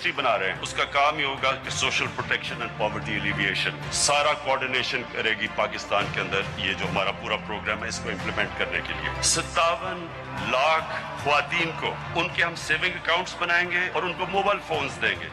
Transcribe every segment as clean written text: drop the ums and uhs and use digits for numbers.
Ministry बना रहे हैं उसका काम ही होगा कि social protection and poverty alleviation सारा कोऑर्डिनेशन करेगी पाकिस्तान के अंदर। ये जो हमारा पूरा प्रोग्राम है इसको इम्प्लीमेंट करने के लिए 57 लाख ख्वातीन को उनके हम सेविंग अकाउंट्स बनाएंगे और उनको मोबाइल फोन्स देंगे।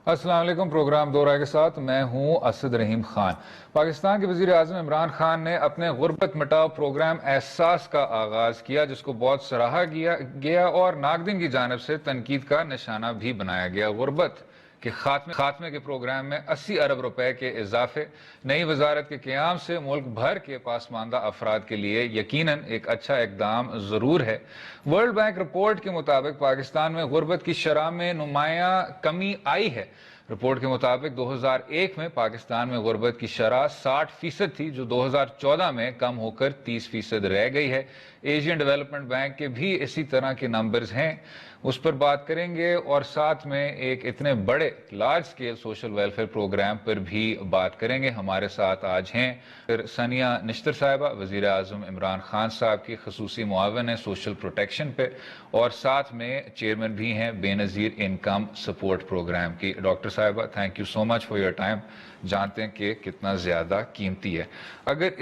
अस्सलाम वालेकुम। प्रोग्राम दो राय के साथ मैं हूं असद रहीम खान। पाकिस्तान के वजीर आज़म इमरान खान ने अपने गुर्बत मिटाओ प्रोग्राम एहसास का आगाज किया, जिसको बहुत सराहा गया और नाकदिन की जानिब से तनकीद का निशाना भी बनाया गया। गुर्बत के खात्मे के प्रोग्राम में 80 अरब रुपए के इजाफे नई वजारत के क़याम से मुल्क भर के पासमानदा अफराद के लिए यकीनन एक अच्छा इकदाम ज़रूर है। वर्ल्ड बैंक रिपोर्ट के मुताबिक पाकिस्तान में गुर्बत की शरह में नुमाया कमी आई है। रिपोर्ट के मुताबिक 2001 में पाकिस्तान में गुर्बत की शरह 60% थी, जो 2014 में कम होकर 30% रह गई है। एशियन डेवलपमेंट बैंक के भी इसी तरह के नंबर्स हैं, उस पर बात करेंगे और साथ में एक इतने बड़े large scale social welfare program पर भी बात करेंगे। हमारे साथ आज हैं फिर सनिया निश्तर साहिबा, वजीर आज़म इमरान खान साहब की खसूसी मुआवन है सोशल प्रोटेक्शन पे, और साथ में चेयरमैन भी हैं बेनज़ीर इनकम सपोर्ट प्रोग्राम की। डॉक्टर साहिबा, thank you so much for your time. जानते हैं कि कितना ज़्यादा कीमती है। अगर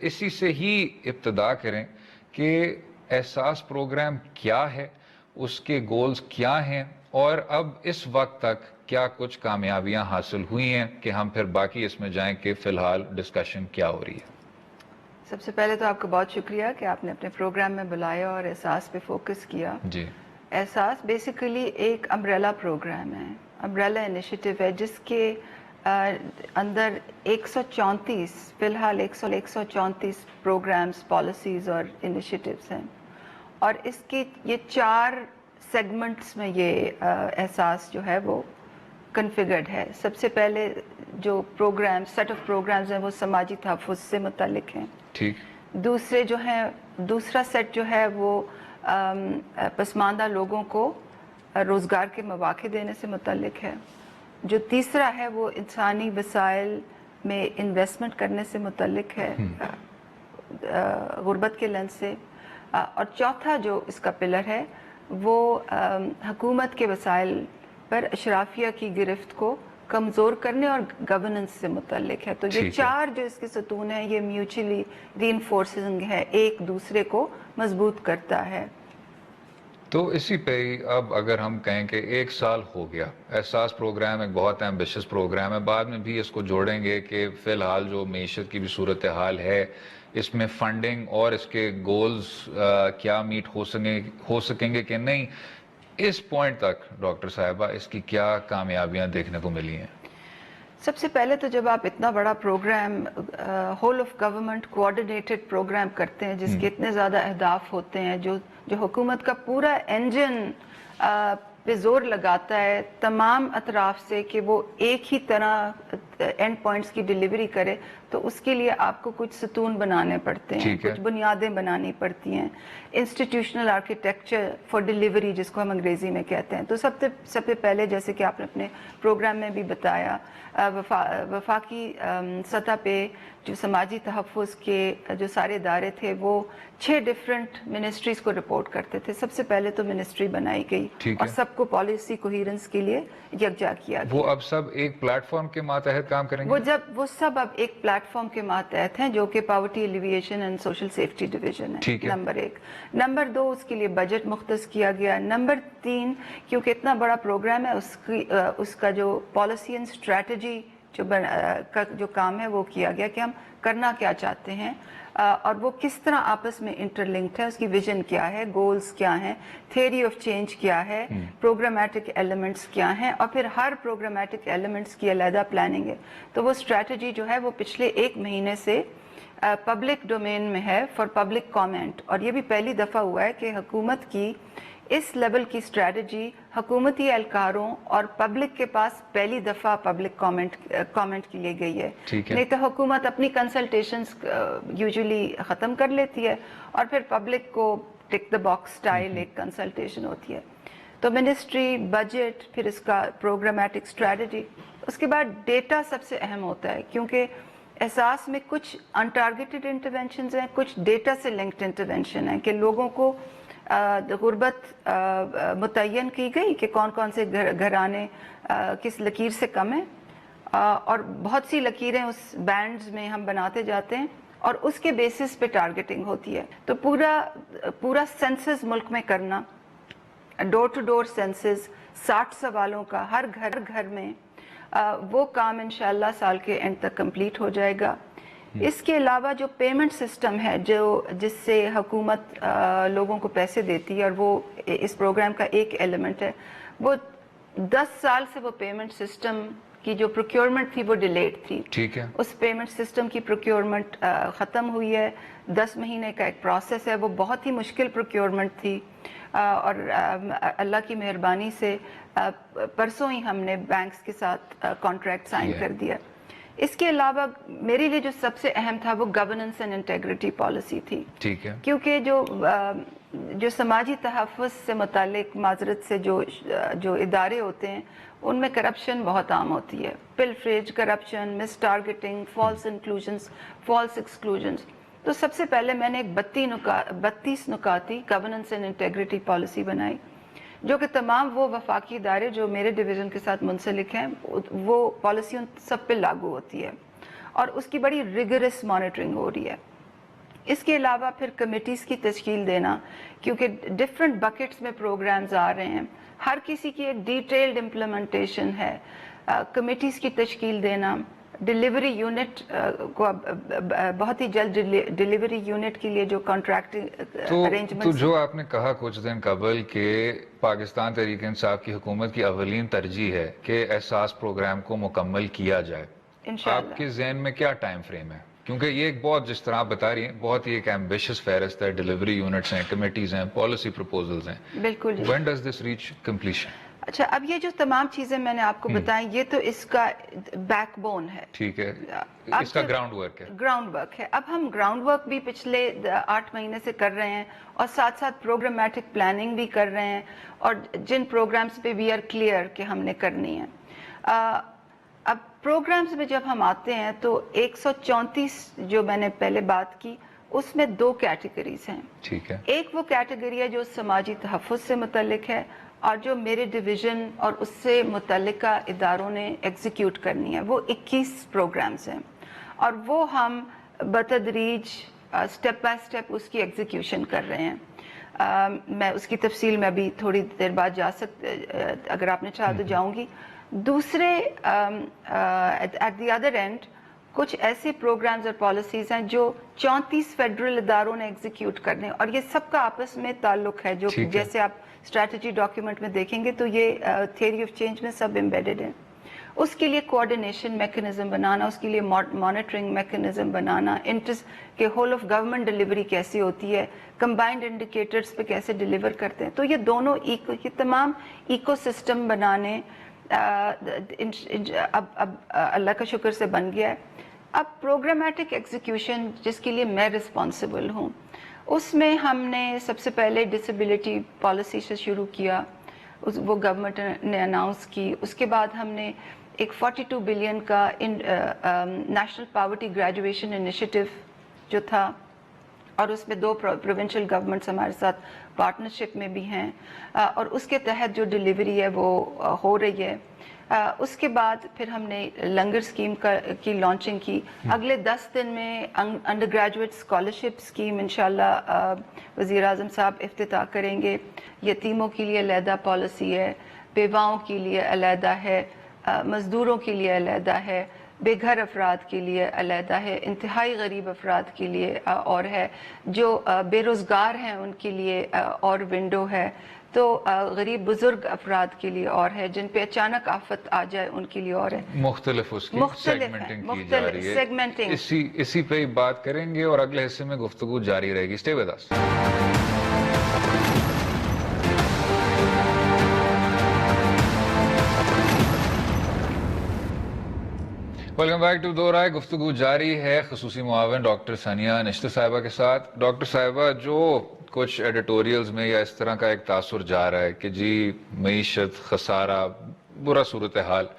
इसी से ही इब्तदा करें कि एहसास प्रोग्राम क्या है, उसके गोल्स क्या हैं और अब इस वक्त तक क्या कुछ कामयाबियां हासिल हुई हैं, कि हम फिर बाकी इसमें जाएं कि फ़िलहाल डिस्कशन क्या हो रही है। सबसे पहले तो आपका बहुत शुक्रिया कि आपने अपने प्रोग्राम में बुलाया और एहसास पे फोकस किया। जी, एहसास बेसिकली एक अम्ब्रेला प्रोग्राम है, अम्ब्रेला इनिशिएटिव है, जिसके अंदर 134 फ़िलहाल 134 प्रोग्राम्स, पॉलिसीज़ और इनिशिएटिव्स हैं, और इसके ये 4 सेगमेंट्स में ये एहसास जो है वो कन्फिगर्ड है। सबसे पहले जो प्रोग्राम सेट ऑफ प्रोग्राम्स हैं वो समाजी तहफ़्फ़ुज़ से मुतल्लिक हैं। ठीक। दूसरा सेट जो है वो पसमानदा लोगों को रोज़गार के मौक़े देने से मुतल्लिक है। जो तीसरा है वो इंसानी वसाइल में इन्वेस्टमेंट करने से मुतल्लिक है गुर्बत के लेंस से। और चौथा जो इसका पिलर है वो हुकूमत के वसाइल पर अशराफिया की गिरफ्त को कमज़ोर करने और गवर्नेंस से मुतल्लिक है। तो ये 4 जो इसके सतून हैं ये म्यूचुअली रीइंफोर्सिंग है, एक दूसरे को मजबूत करता है। तो इसी पे ही अब अगर हम कहें कि 1 साल हो गया, एहसास प्रोग्राम एक बहुत एम्बिशियस प्रोग्राम है, बाद में भी इसको जोड़ेंगे कि फ़िलहाल जो मईशत की भी सूरत हाल है, इसमें फंडिंग और इसके गोल्स क्या मीट हो सकेंगे कि नहीं, इस पॉइंट तक डॉक्टर साहिबा इसकी क्या कामयाबियां देखने को मिली हैं? सबसे पहले तो जब आप इतना बड़ा program whole of government coordinated program करते हैं, जिसके इतने ज़्यादा अहदाफ होते हैं, जो हुकूमत का पूरा इंजन पे जोर लगाता है तमाम अतराफ से कि वो एक ही तरह एंड पॉइंट्स की डिलीवरी करे, तो उसके लिए आपको कुछ सतून बनाने पड़ते हैं, कुछ बुनियादें बनानी पड़ती हैं, इंस्टीट्यूशनल आर्किटेक्चर फॉर डिलीवरी जिसको हम अंग्रेज़ी में कहते हैं। तो सबसे पहले, जैसे कि आपने अपने प्रोग्राम में भी बताया, वफाकी सतह पे जो समाजी तहफ़्फ़ुज़ के जो सारे इदारे थे वो 6 डिफरेंट मिनिस्ट्रीज़ को रिपोर्ट करते थे। सबसे पहले तो मिनिस्ट्री बनाई गई और सबको पॉलिसी कोहेरेंस के लिए यकजा किया गया। वो अब सब एक प्लेटफॉर्म के मातहत काम करेंगे? वो सब अब एक प्लेटफॉर्म के मातहत हैं, जो कि poverty alleviation and social safety division है। नंबर 1। नंबर 2, उसके लिए बजट मुख्तस किया गया। नंबर 3, क्योंकि इतना बड़ा प्रोग्राम है, उसका जो पॉलिसी एंड स्ट्रेटजी जो काम है वो किया गया कि हम करना क्या चाहते हैं और वो किस तरह आपस में इंटरलिंक्ड है, उसकी विजन क्या है, गोल्स क्या हैं, थियरी ऑफ चेंज क्या है, प्रोग्रामेटिक एलिमेंट्स क्या हैं, और फिर हर प्रोग्रामेटिक एलिमेंट्स की अलहदा प्लानिंग है। तो वो स्ट्रैटेजी जो है वो पिछले 1 महीने से पब्लिक डोमेन में है फॉर पब्लिक कमेंट, और ये भी पहली दफ़ा हुआ है कि हुकूमत की इस लेवल की स्ट्रैटेजी हुकूमती एहलकारों और पब्लिक के पास पहली दफ़ा पब्लिक कमेंट के लिए गई है। नहीं तो हुकूमत अपनी कंसल्टेशंस यूजुअली ख़त्म कर लेती है और फिर पब्लिक को टिक द बॉक्स स्टाइल एक कंसल्टेशन होती है। तो मिनिस्ट्री, बजट, फिर इसका प्रोग्रामेटिक स्ट्रैटेजी, उसके बाद डेटा सबसे अहम होता है, क्योंकि एहसास में कुछ अनटारगेटेड इंटरवेंशन हैं, कुछ डेटा से लिंक्ड इंटरवेंशन हैं कि लोगों को गुर्बत मुतय्यन की गई कि कौन कौन से घराने किस लकीर से कम है, और बहुत सी लकीरें उस बैंड्स में हम बनाते जाते हैं और उसके बेसिस पे टारगेटिंग होती है। तो पूरा सेंसस मुल्क में करना, डोर टू डोर सेंसस 60 सवालों का हर घर में, वो काम इंशाल्लाह साल के एंड तक कंप्लीट हो जाएगा। इसके अलावा जो पेमेंट सिस्टम है जिससे हुकूमत लोगों को पैसे देती है और वो इस प्रोग्राम का एक एलिमेंट है, वो 10 साल से वो पेमेंट सिस्टम की जो प्रोक्योरमेंट थी वो डिलेड थी। ठीक है। उस पेमेंट सिस्टम की प्रोक्योरमेंट ख़त्म हुई है। 10 महीने का एक प्रोसेस है, वो बहुत ही मुश्किल प्रोक्योरमेंट थी, और अल्लाह की मेहरबानी से परसों ही हमने बैंक्स के साथ कॉन्ट्रैक्ट साइन कर दिया। इसके अलावा मेरे लिए जो सबसे अहम था वो गवर्नेंस एंड इंटेग्रिटी पॉलिसी थी। ठीक है। क्योंकि जो समाजी तहफ़्फ़ुज़ से मुतालिक माजरत से जो इदारे होते हैं उनमें करप्शन बहुत आम होती है। Pilferage, corruption, mistargeting, false inclusions, false exclusions. तो सबसे पहले मैंने एक 32 नुकाती गवर्नेंस एंड इंटेग्रिटी पॉलिसी बनाई, जो कि तमाम वो वफाकी इदारे जो मेरे डिवीज़न के साथ मुंसलिक हैं वो पॉलिसी उन सब पे लागू होती है, और उसकी बड़ी रिगरस मॉनिटरिंग हो रही है। इसके अलावा फिर कमिटीज़ की तश्कील देना, क्योंकि डिफरेंट बकेट्स में प्रोग्राम्स आ रहे हैं, हर किसी की एक डिटेल्ड इम्प्लीमेंटेशन है। कमिटीज़ की तश्कील देना, डिलीवरी यूनिट को बहुत ही जल्द डिलीवरी यूनिट के लिए जो कॉन्ट्रैक्टिंग अरेंजमेंट। तो जो आपने कहा कुछ दिन कबल के पाकिस्तान तहरीक इंसाफ की हुकूमत की अवलीन तरजीह है कि एहसास प्रोग्राम को मुकम्मल किया जाए, आपके ज़हन में क्या टाइम फ्रेम है? क्योंकि ये एक बहुत, जिस तरह आप बता रही हैं, बहुत ही एक एम्बिशियस फहरिस्त है, डिलीवरी यूनिट्स हैं, कमेटीज हैं, पॉलिसी प्रपोजल्स हैं। बिल्कुल। When does this reach completion? अच्छा, अब ये जो तमाम चीजें मैंने आपको बताई, ये तो इसका बैकबोन है। ठीक है, इसका ग्राउंड वर्क है। ग्राउंड वर्क है। अब हम ग्राउंड वर्क भी पिछले 8 महीने से कर रहे हैं, और साथ साथ प्रोग्रामेटिक प्लानिंग भी कर रहे हैं, और जिन प्रोग्राम्स पे वी आर क्लियर कि हमने करनी है। अब प्रोग्राम्स में जब हम आते हैं तो 134 जो मैंने पहले बात की, उसमें 2 कैटेगरीज हैं। ठीक है। एक वो कैटेगरी है जो समाजी तहफ़्फ़ुज़ से मुतल्लिक है, और जो मेरे डिवीज़न और उससे मुतल्लिका इदारों ने एग्जीक्यूट करनी है, वो 21 प्रोग्राम्स हैं, और वो हम बतदरीज स्टेप बाय स्टेप उसकी एग्जीक्यूशन कर रहे हैं। मैं उसकी तफसील में अभी थोड़ी देर बाद अगर आपने चाहा तो जाऊंगी। दूसरे एट द अदर एंड कुछ ऐसे प्रोग्राम्स और पॉलिसीज़ हैं जो 34 फेडरल इदारों ने एग्जीक्यूट करने, और ये सबका आपस में ताल्लुक है, जो जैसे आप स्ट्रैटेजी डॉक्यूमेंट में देखेंगे तो ये थियरी ऑफ चेंज में सब एम्बेडेड है। उसके लिए कोऑर्डिनेशन मैकेनिज्म बनाना, उसके लिए मॉनिटरिंग मैकेनिज्म बनाना, इंटरेस्ट के होल ऑफ गवर्नमेंट डिलीवरी कैसी होती है, कंबाइंड इंडिकेटर्स पे कैसे डिलीवर करते हैं। तो ये दोनों ये तमाम इकोसिस्टम बनाने अब अल्लाह का शुक्र से बन गया है। अब प्रोग्रामेटिक एग्जीक्यूशन जिसके लिए मैं रिस्पॉन्सिबल हूँ, उसमें हमने सबसे पहले डिसेबिलिटी पॉलिसी से शुरू किया, वो गवर्नमेंट ने अनाउंस की। उसके बाद हमने एक 42 बिलियन का नेशनल पॉवर्टी ग्रेजुएशन इनिशिएटिव जो था, और उसमें 2 प्रोविंशियल गवर्नमेंट्स हमारे साथ पार्टनरशिप में भी हैं, और उसके तहत जो डिलीवरी है वो हो रही है। उसके बाद फिर हमने लंगर स्कीम की लॉन्चिंग की। अगले 10 दिन में अंडर ग्रेजुएट स्कॉलरशिप स्कीम इंशाल्लाह वज़ीर आज़म साहब इफ्तिताह करेंगे। यतीमों के लिए अलहदा पॉलिसी है, बेवाओं के लिए अलहदा है, मज़दूरों के लिए अलहदा है, बेघर अफराद के लिए अलहदा है, इंतहाई गरीब अफराद के लिए और है, जो बेरोज़गार हैं उनके लिए और विंडो है, तो गरीब बुजुर्ग अफराद के लिए और है, जिन पे अचानक आफत आ जाए उनके लिए और है। मुख्तलिफ उसकी सेगमेंटिंग की जा रही है। सेगमेंटिंग इसी पे ही बात करेंगे और अगले हिस्से में गुफ्तगू जारी रहेगी। Stay with us. Welcome back to दो राय। गुफ्तगू जारी है खुसूसी मुआविन डॉक्टर सानिया निश्चित साहिबा के साथ। डॉक्टर साहिबा, जो कुछ एडिटोरियल्स में या इस तरह का एक तासुर जा रहा है कि जी मईशत, खसारा, बुरा सूरत हाल,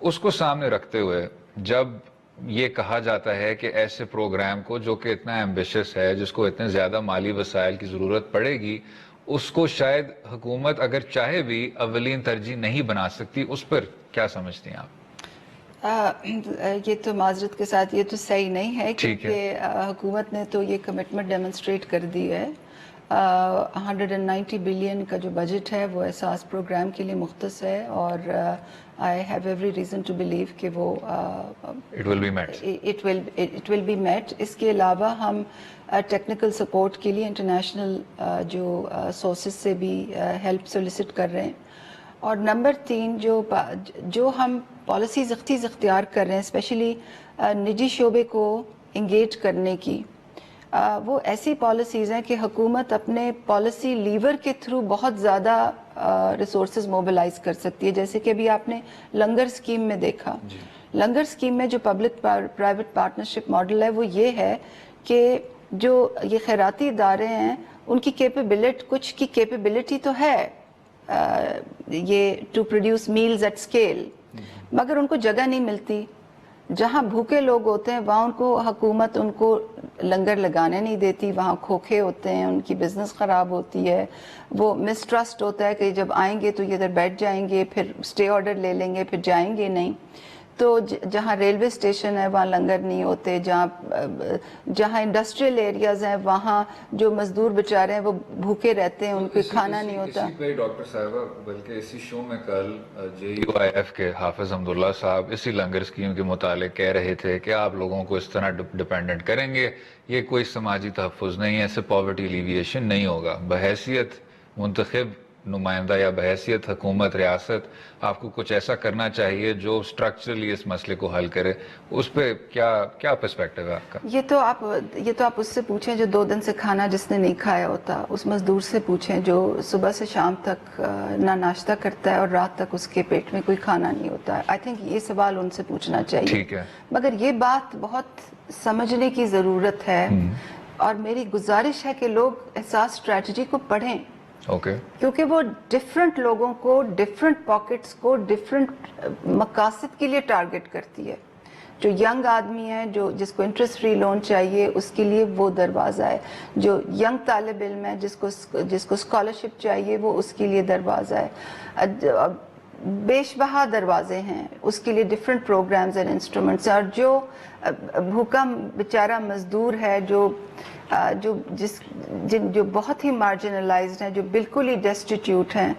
उसको सामने रखते हुए जब ये कहा जाता है कि ऐसे प्रोग्राम को जो कि इतना एम्बिशियस है, जिसको इतने ज़्यादा माली वसाइल की ज़रूरत पड़ेगी, اس کو شاید حکومت اگر چاہے بھی اولین ترجیح نہیں بنا سکتی، اس پر کیا سمجھتی ہیں آپ؟ یہ تو معذرت کے ساتھ یہ تو صحیح نہیں ہے، کیونکہ حکومت نے تو یہ کمٹمنٹ ڈیمونسٹریٹ کر دی ہے. 190 بلین کا جو بجٹ ہے وہ احساس پروگرام کے لیے مختص ہے، اور I have every reason to believe کہ وہ It will be met. It will be met. اس کے علاوہ ہم ٹیکنیکل سپورٹ کے لیے انٹرنیشنل جو سورسز سے بھی ہیلپ سولیسٹ کر رہے ہیں. اور نمبر 3 جو ہم پالیسیز اختیار کر رہے ہیں، اسپیشلی نجی شعبے کو انگیج کرنے کی، وہ ایسی پالیسیز ہیں کہ حکومت اپنے پالیسی لیور کے تھرو بہت زیادہ ریسورسز موبلائز کر سکتی ہے. جیسے کہ ابھی آپ نے لنگر اسکیم میں دیکھا، لنگر اسکیم میں جو پبلک پرائیویٹ پارٹنرشپ ماڈل ہے وہ یہ ہے کہ جو یہ خیراتی ادارے ہیں ان کی کچھ کی کیپیبلٹی تو ہے یہ to produce meals at scale, مگر ان کو جگہ نہیں ملتی. جہاں بھوکے لوگ ہوتے ہیں وہاں ان کو حکومت ان کو لنگر لگانے نہیں دیتی، وہاں کھوکھے ہوتے ہیں، ان کی بزنس خراب ہوتی ہے، وہ مسٹرسٹ ہوتا ہے کہ جب آئیں گے تو یہ ادھر بیٹھ جائیں گے، پھر اسٹے آرڈر لے لیں گے، پھر جائیں گے نہیں. تو جہاں ریلوے اسٹیشن ہے وہاں لنگر نہیں ہوتے، جہاں انڈسٹریل ایریاز ہیں وہاں جو مزدور بیچارے ہیں وہ بھوکے رہتے ہیں، ان کو کھانا نہیں ہوتا. اسی پہ ڈاکٹر صاحبہ، بلکہ اسی شو میں کل JUIF کے حافظ حمداللہ صاحب اسی لنگر اسکیم کے متعلق کہہ رہے تھے کہ آپ لوگوں کو اس طرح ڈیپینڈنٹ کریں گے، یہ کوئی سماجی تحفظ نہیں ہے، اس سے پاورٹی ایلیویشن نہیں ہوگا. بحیثیت منتخب نمائندہ یا بحیثیت حکومت ریاست آپ کو کچھ ایسا کرنا چاہیے جو سٹرکچرلی اس مسئلے کو حل کرے. اس پہ کیا پرسپیکٹو ہے آپ کا؟ یہ تو آپ اس سے پوچھیں جو 2 دن سے کھانا جس نے نہیں کھایا ہوتا، اس مزدور سے پوچھیں جو صبح سے شام تک نہ ناشتہ کرتا ہے اور رات تک اس کے پیٹ میں کوئی کھانا نہیں ہوتا ہے. آئی تھنک یہ سوال ان سے پوچھنا چاہیے. ٹھیک ہے، مگر یہ بات بہت سمجھنے کی ضرورت ہے، اور میری گزارش ہے کہ لوگ احساس اسٹریٹجی کو پڑھیں. کیونکہ وہ ڈیفرنٹ لوگوں کو، ڈیفرنٹ پاکٹس کو ڈیفرنٹ مقاصد کے لیے ٹارگٹ کرتی ہے. جو ینگ آدمی ہے جس کو انٹرسٹ فری لون چاہیے اس کے لیے وہ دروازہ ہے، جو ینگ طالب علم ہے جس کو اسکالرشپ چاہیے وہ اس کے لیے دروازہ ہے. بیش بہا دروازے ہیں اس کے لیے، ڈفرینٹ پروگرامز اینڈ انسٹرومنٹس. اور جو بھوکا بیچارہ مزدور ہے جو بہت ہی مارجنلائزڈ ہیں، جو بالکل ہی ڈیسٹیٹیوٹ ہیں،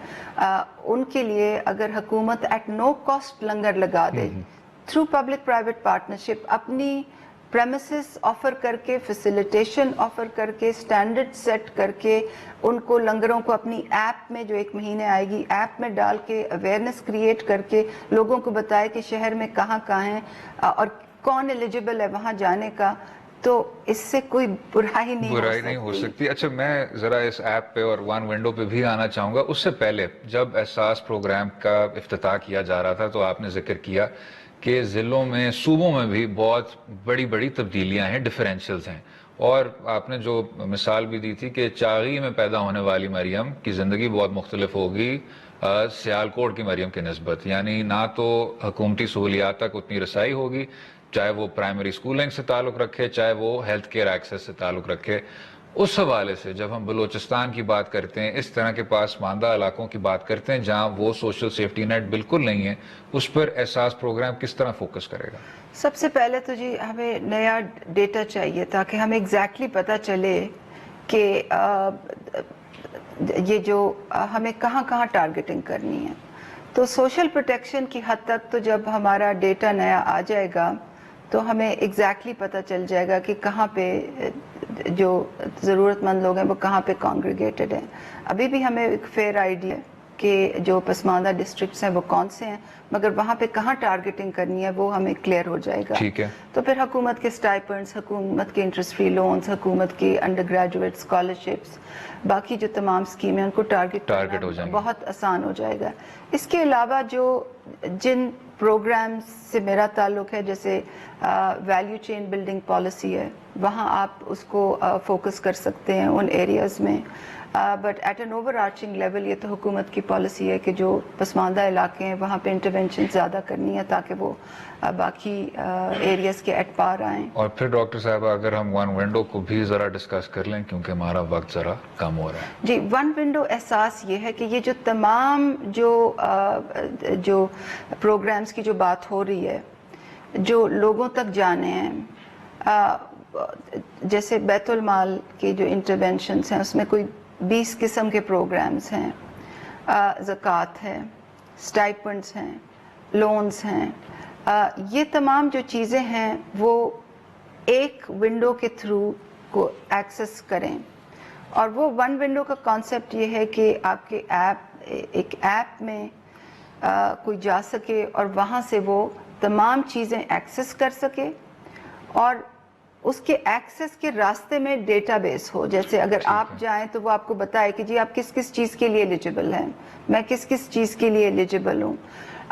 ان کے لیے اگر حکومت ایٹ نو کاسٹ لنگر لگا دے تھرو پبلک پرائیویٹ پارٹنرشپ، اپنی پریمیسز آفر کر کے، فیسیلیٹیشن آفر کر کے، سٹینڈرڈ سیٹ کر کے، ان کو لنگروں کو اپنی ایپ میں جو 1 مہینے آئے گی ایپ میں ڈال کے اویئرنیس کریٹ کر کے لوگوں کو بتائے کہ شہر میں کہاں ہیں اور کون ایلیجیبل ہے وہاں جانے کا، تو اس سے کوئی برائی نہیں ہو سکتی. اچھا، میں ذرا اس ایپ پہ اور ون ونڈو پہ بھی آنا چاہوں گا. اس سے پہلے جب احساس پروگرام کا افتتاح کیا جا رہا تھا تو آپ نے ذکر کیا کہ ضلعوں میں، صوبوں میں بھی بہت بڑی تبدیلیاں ہیں، ڈفرینشلز ہیں. اور آپ نے جو مثال بھی دی تھی کہ چاغی میں پیدا ہونے والی مریم کی زندگی بہت مختلف ہوگی سیالکوٹ کی مریم کی نسبت. یعنی نہ تو حکومتی سہولیات تک اتنی رسائی ہوگی، چاہے وہ پرائمری سکولنگ سے تعلق رکھے، چاہے وہ ہیلتھ کیئر ایکسیس سے تعلق رکھے. اس حوالے سے جب ہم بلوچستان کی بات کرتے ہیں، اس طرح کے پاسماندہ علاقوں کی بات کرتے ہیں جہاں وہ سوشل سیفٹی نیٹ بالکل نہیں ہے، اس پر احساس پروگرام کس طرح فوکس کرے گا؟ سب سے پہلے تو جی ہمیں نیا ڈیٹا چاہیے تاکہ ہمیں ایگزیکٹلی پتہ چلے کہ یہ جو ہمیں کہاں ٹارگیٹنگ کرنی ہے. تو سوشل پروٹیکشن کی حد تک تو جب ہمارا ڈیٹا نیا آ جائے گا تو ہمیں ایگزیکٹلی پتہ چل جائے گا کہ کہاں پہ جو ضرورت مند لوگ ہیں وہ کہاں پہ کانگریگیٹڈ ہیں. ابھی بھی ہمیں ایک فیئر آئیڈیا کہ جو پسماندہ ڈسٹرکٹس ہیں وہ کون سے ہیں، مگر وہاں پہ کہاں ٹارگیٹنگ کرنی ہے وہ ہمیں کلیئر ہو جائے گا. ٹھیک ہے. تو پھر حکومت کے سٹائپنڈز، حکومت کے انٹرسٹ فری لونز، حکومت کی انڈر گریجویٹ اسکالرشپس، باقی جو تمام اسکیمیں ان کو ٹارگٹ ہو جائیں گے، بہت آسان ہو جائے گا. اس کے علاوہ جن پروگرامز سے میرا تعلق ہے، جیسے ویلیو چین بلڈنگ پالیسی ہے، وہاں آپ اس کو فوکس کر سکتے ہیں ان ایریاز میں. But at an overarching level یہ تو حکومت کی پالیسی ہے کہ جو پسماندہ علاقے ہیں وہاں پہ انٹرونشن زیادہ کرنی ہے تاکہ وہ باقی ایریاز کے ایٹ پار آئیں. اور پھر ڈاکٹر صاحبہ اگر ہم ون ونڈو کو بھی ذرا ڈسکس کر لیں کیونکہ ہمارا وقت ذرا کم ہو رہا ہے. جی, ون ونڈو احساس یہ ہے کہ یہ جو تمام جو پروگرامز کی جو بات ہو رہی ہے جو لوگوں تک جانے ہیں, جیسے بیت المال کی جو انٹرونشنز ہیں اس میں کوئی 20 قسم کے پروگرامز ہیں, زکوٰۃ ہے, اسٹائپنڈس ہیں, لونز ہیں, یہ تمام جو چیزیں ہیں وہ ایک ونڈو کے تھرو کو ایکسس کریں. اور وہ ون ونڈو کا کانسیپٹ یہ ہے کہ آپ کے ایک ایپ میں کوئی جا سکے اور وہاں سے وہ تمام چیزیں ایکسس کر سکے, اور اس کے ایکسس کے راستے میں ڈیٹا بیس ہو. جیسے اگر آپ جائیں تو وہ آپ کو بتائے کہ جی آپ کس کس چیز کے لیے ایلیجیبل ہیں, میں کس کس چیز کے لیے ایلیجیبل ہوں.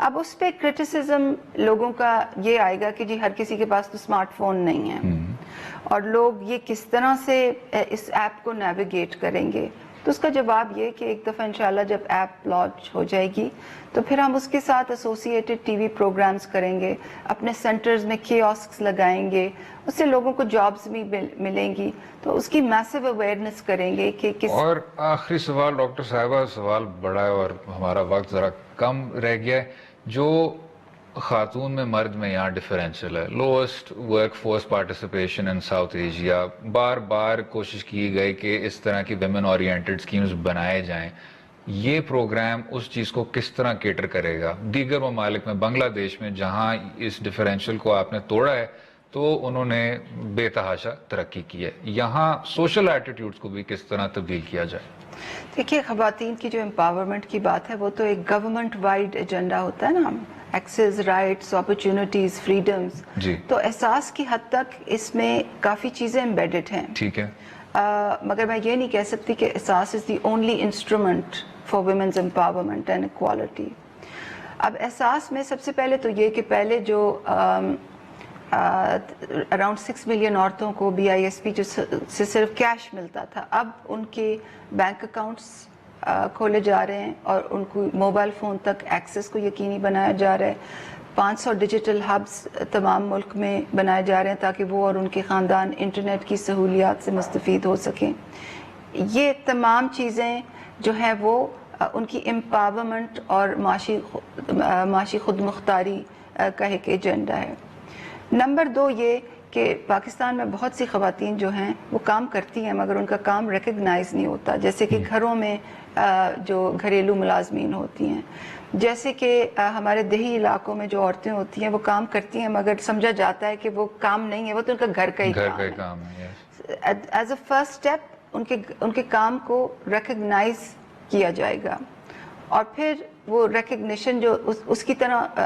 اب اس پہ کرٹیسزم لوگوں کا یہ آئے گا کہ جی ہر کسی کے پاس تو اسمارٹ فون نہیں ہے اور لوگ یہ کس طرح سے اس ایپ کو نیویگیٹ کریں گے. تو اس کا جواب یہ کہ ایک دفعہ انشاءاللہ جب ایپ لانچ ہو جائے گی تو پھر ہم اس کے ساتھ ایسوسیٹڈ ٹی وی پروگرامز کریں گے, اپنے سینٹرز میں کیوسکس لگائیں گے, اس سے لوگوں کو جابز بھی ملیں گی, تو اس کی میسو اویئرنیس کریں گے کہ کس. اور آخری سوال ڈاکٹر صاحبہ, سوال بڑا ہے اور ہمارا وقت ذرا کم رہ گیا ہے, جو خاتون میں مرد میں یہاں ڈیفرینشل ہے, lowest work force participation in South Asia, بار بار کوشش کی گئی کہ اس طرح کی ویمن اورینٹڈ سکیمز بنائے جائیں, یہ پروگرام اس چیز کو کس طرح کیٹر کرے گا؟ دیگر ممالک میں, بنگلہ دیش میں جہاں اس ڈیفرینشل کو آپ نے توڑا ہے تو انہوں نے بے تحاشا ترقی کی ہے, یہاں سوشل ایٹیٹیوڈز کو بھی کس طرح تبدیل کیا جائے؟ دیکھیے, خواتین کی جو امپاورمنٹ کی بات ہے وہ تو ایک گورنمنٹ وائڈ ایجنڈا ہوتا ہے نا, ایکسیس, رائٹس, اپرچونٹیز, فریڈمز. تو احساس کی حد تک اس میں کافی چیزیں امبیڈڈ ہیں. ٹھیک ہے, مگر میں یہ نہیں کہہ سکتی کہ Ehsaas is the only instrument for women's empowerment and equality. اب احساس میں سب سے پہلے تو یہ کہ پہلے جو اراؤنڈ 6 ملین عورتوں کو BISP سے صرف کیش ملتا تھا, اب ان کے بینک اکاؤنٹس کھولے جا رہے ہیں اور ان کو موبائل فون تک ایکسس کو یقینی بنایا جا رہا ہے. 500 ڈیجیٹل ہبس تمام ملک میں بنائے جا رہے ہیں تاکہ وہ اور ان کے خاندان انٹرنیٹ کی سہولیات سے مستفید ہو سکیں. یہ تمام چیزیں جو ہیں وہ ان کی امپاورمنٹ اور معاشی خود مختاری کا ایک ایجنڈا ہے. نمبر 2 یہ کہ پاکستان میں بہت سی خواتین جو ہیں وہ کام کرتی ہیں مگر ان کا کام ریکگنائز نہیں ہوتا, جیسے کہ گھروں میں جو گھریلو ملازمین ہوتی ہیں, جیسے کہ ہمارے دیہی علاقوں میں جو عورتیں ہوتی ہیں وہ کام کرتی ہیں مگر سمجھا جاتا ہے کہ وہ کام نہیں ہے, وہ تو ان کا گھر کا ہی کام ہے. As a first step in کے کام کو ریکگنائز کیا جائے گا, اور پھر وہ ریکگنیشن جو اس کی طرح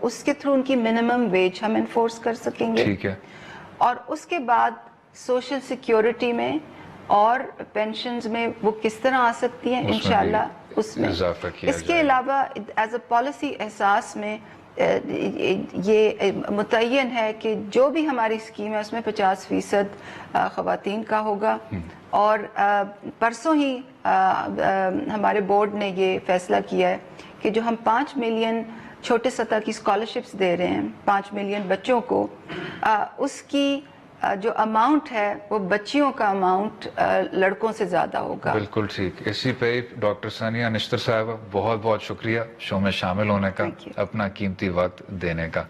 اس کے تھرو ان کی منیمم ویج ہم انفورس کر سکیں گے. ٹھیک ہے, اور اس کے بعد سوشل سیکیورٹی میں اور پینشنز میں وہ کس طرح آ سکتی ہیں انشاءاللہ اس میں اضافہ کیا اس کے علاوہ ایز اے پالیسی احساس میں یہ متعین ہے کہ جو بھی ہماری اسکیم ہے اس میں 50% خواتین کا ہوگا. اور پرسوں ہی ہمارے بورڈ نے یہ فیصلہ کیا ہے کہ جو ہم 5 ملین چھوٹے سطح کی اسکالرشپس دے رہے ہیں 5 ملین بچوں کو, اس کی جو اماؤنٹ ہے وہ بچیوں کا اماؤنٹ لڑکوں سے زیادہ ہوگا. بالکل ٹھیک. اسی پہ ڈاکٹر ثانیہ نشتر صاحبہ, بہت بہت شکریہ شو میں شامل ہونے کا, اپنا قیمتی وقت دینے کا.